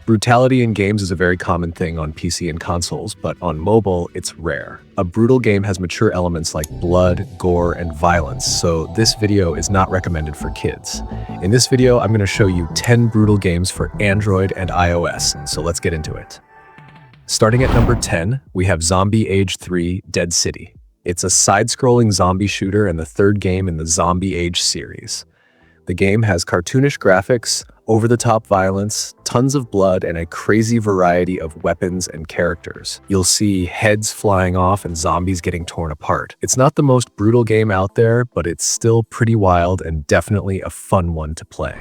Brutality in games is a very common thing on PC and consoles, but on mobile, it's rare. A brutal game has mature elements like blood, gore, and violence, so this video is not recommended for kids. In this video, I'm going to show you 10 brutal games for Android and iOS, so let's get into it. Starting at number 10, we have Zombie Age 3 Dead City. It's a side-scrolling zombie shooter and the third game in the Zombie Age series. The game has cartoonish graphics, over-the-top violence, tons of blood, and a crazy variety of weapons and characters. You'll see heads flying off and zombies getting torn apart. It's not the most brutal game out there, but it's still pretty wild and definitely a fun one to play.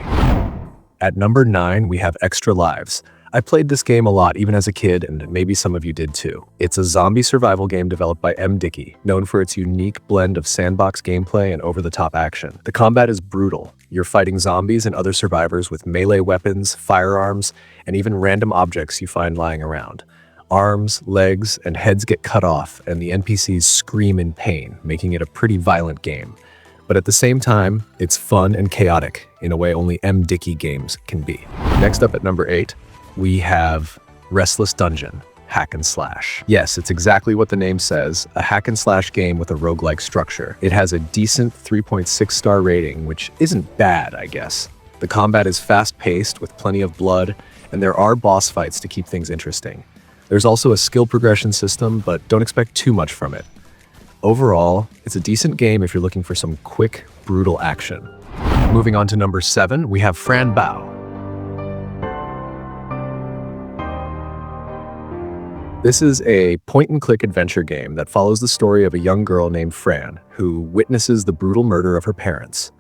At number 9, we have Extra Lives. I played this game a lot even as a kid, and maybe some of you did too. It's a zombie survival game developed by Dickey, known for its unique blend of sandbox gameplay and over-the-top action. The combat is brutal. You're fighting zombies and other survivors with melee weapons, firearms, and even random objects you find lying around. Arms, legs, and heads get cut off, and the NPCs scream in pain, making it a pretty violent game. But at the same time, it's fun and chaotic in a way only Dickey games can be. Next up at number 8, we have Restless Dungeon, hack and slash. Yes, it's exactly what the name says, a hack and slash game with a roguelike structure. It has a decent 3.6 star rating, which isn't bad, I guess. The combat is fast-paced with plenty of blood, and there are boss fights to keep things interesting. There's also a skill progression system, but don't expect too much from it. Overall, it's a decent game if you're looking for some quick, brutal action. Moving on to number 7, we have Fran Bow. This is a point-and-click adventure game that follows the story of a young girl named Fran, who witnesses the brutal murder of her parents.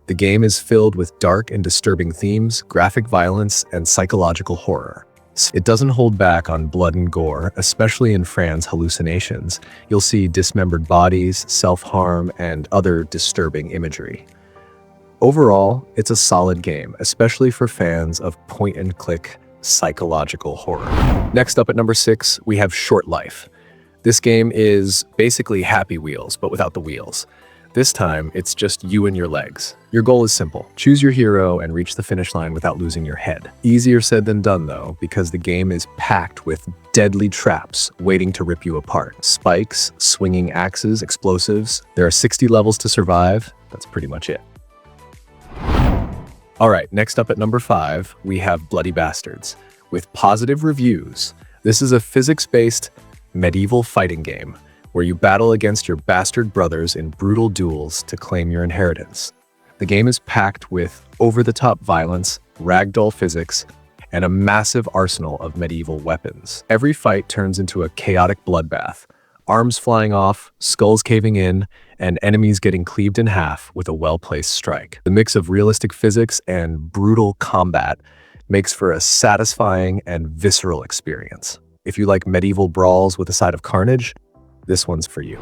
The game is filled with dark and disturbing themes, graphic violence, and psychological horror. It doesn't hold back on blood and gore, especially in Fran's hallucinations. You'll see dismembered bodies, self-harm, and other disturbing imagery. Overall, it's a solid game, especially for fans of point-and-click psychological horror. Next up at number 6, we have Short Life. This game is basically Happy Wheels, but without the wheels. This time, it's just you and your legs. Your goal is simple. Choose your hero and reach the finish line without losing your head. Easier said than done, though, because the game is packed with deadly traps waiting to rip you apart. Spikes, swinging axes, explosives. There are 60 levels to survive. That's pretty much it. All right, next up at number 5, we have Bloody Bastards. With positive reviews, this is a physics-based medieval fighting game where you battle against your bastard brothers in brutal duels to claim your inheritance. The game is packed with over-the-top violence, ragdoll physics, and a massive arsenal of medieval weapons. Every fight turns into a chaotic bloodbath, arms flying off, skulls caving in, and enemies getting cleaved in half with a well-placed strike. The mix of realistic physics and brutal combat makes for a satisfying and visceral experience. If you like medieval brawls with a side of carnage, this one's for you.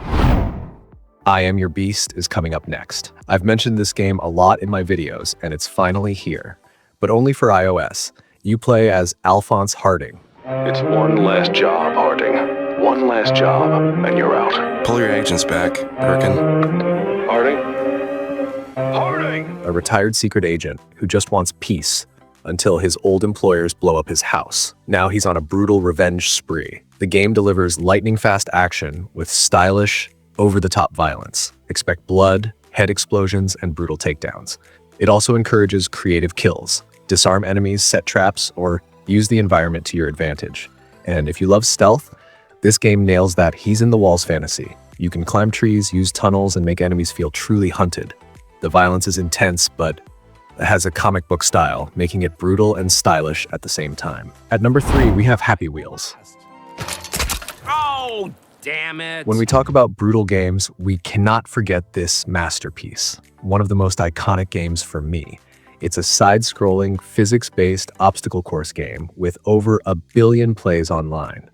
I Am Your Beast is coming up next. I've mentioned this game a lot in my videos, and it's finally here, but only for iOS. You play as Alphonse Harding. It's one last job, Harding. One last job, and you're out. Pull your agents back, Birkin. Harding? Harding! A retired secret agent who just wants peace until his old employers blow up his house. Now he's on a brutal revenge spree. The game delivers lightning-fast action with stylish, over-the-top violence. Expect blood, head explosions, and brutal takedowns. It also encourages creative kills. Disarm enemies, set traps, or use the environment to your advantage. And if you love stealth, this game nails that he's-in-the-walls fantasy. You can climb trees, use tunnels, and make enemies feel truly hunted. The violence is intense, but has a comic book style, making it brutal and stylish at the same time. At number 3, we have Happy Wheels. Oh, damn it. When we talk about brutal games, we cannot forget this masterpiece. One of the most iconic games for me. It's a side-scrolling, physics-based obstacle course game with over 1 billion plays online.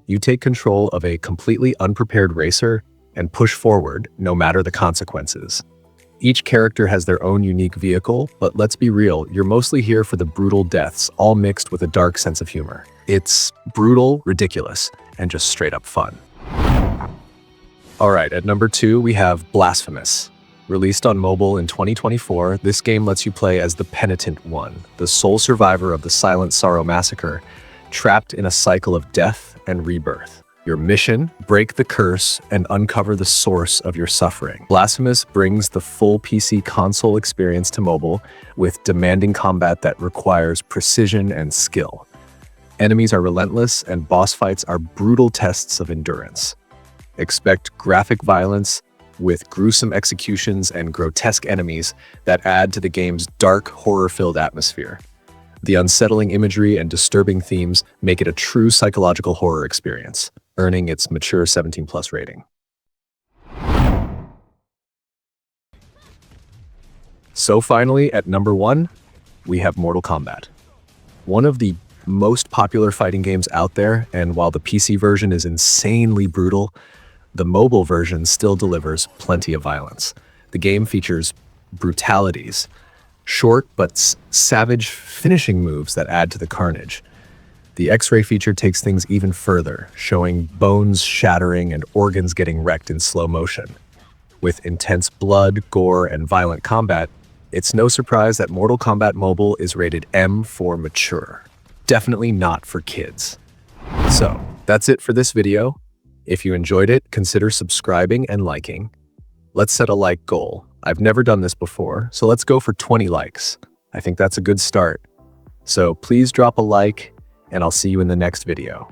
You take control of a completely unprepared racer and push forward no matter the consequences. Each character has their own unique vehicle, but let's be real, you're mostly here for the brutal deaths, all mixed with a dark sense of humor. It's brutal, ridiculous, and just straight up fun. All right, at number 2, we have Blasphemous. Released on mobile in 2024, this game lets you play as the Penitent One, the sole survivor of the Silent Sorrow Massacre, trapped in a cycle of death and rebirth. Your mission: break the curse and uncover the source of your suffering. Blasphemous brings the full PC console experience to mobile with demanding combat that requires precision and skill. Enemies are relentless and boss fights are brutal tests of endurance. Expect graphic violence with gruesome executions and grotesque enemies that add to the game's dark, horror-filled atmosphere. The unsettling imagery and disturbing themes make it a true psychological horror experience, earning its mature 17+ rating. So finally, at number 1, we have Mortal Kombat. One of the most popular fighting games out there, and while the PC version is insanely brutal, the mobile version still delivers plenty of violence. The game features brutalities, short but savage finishing moves that add to the carnage. The X-ray feature takes things even further, showing bones shattering and organs getting wrecked in slow motion. With intense blood, gore, and violent combat, it's no surprise that Mortal Kombat Mobile is rated M for mature. Definitely not for kids. So, that's it for this video. If you enjoyed it, consider subscribing and liking. Let's set a like goal. I've never done this before, so let's go for 20 likes. I think that's a good start. So please drop a like, and I'll see you in the next video.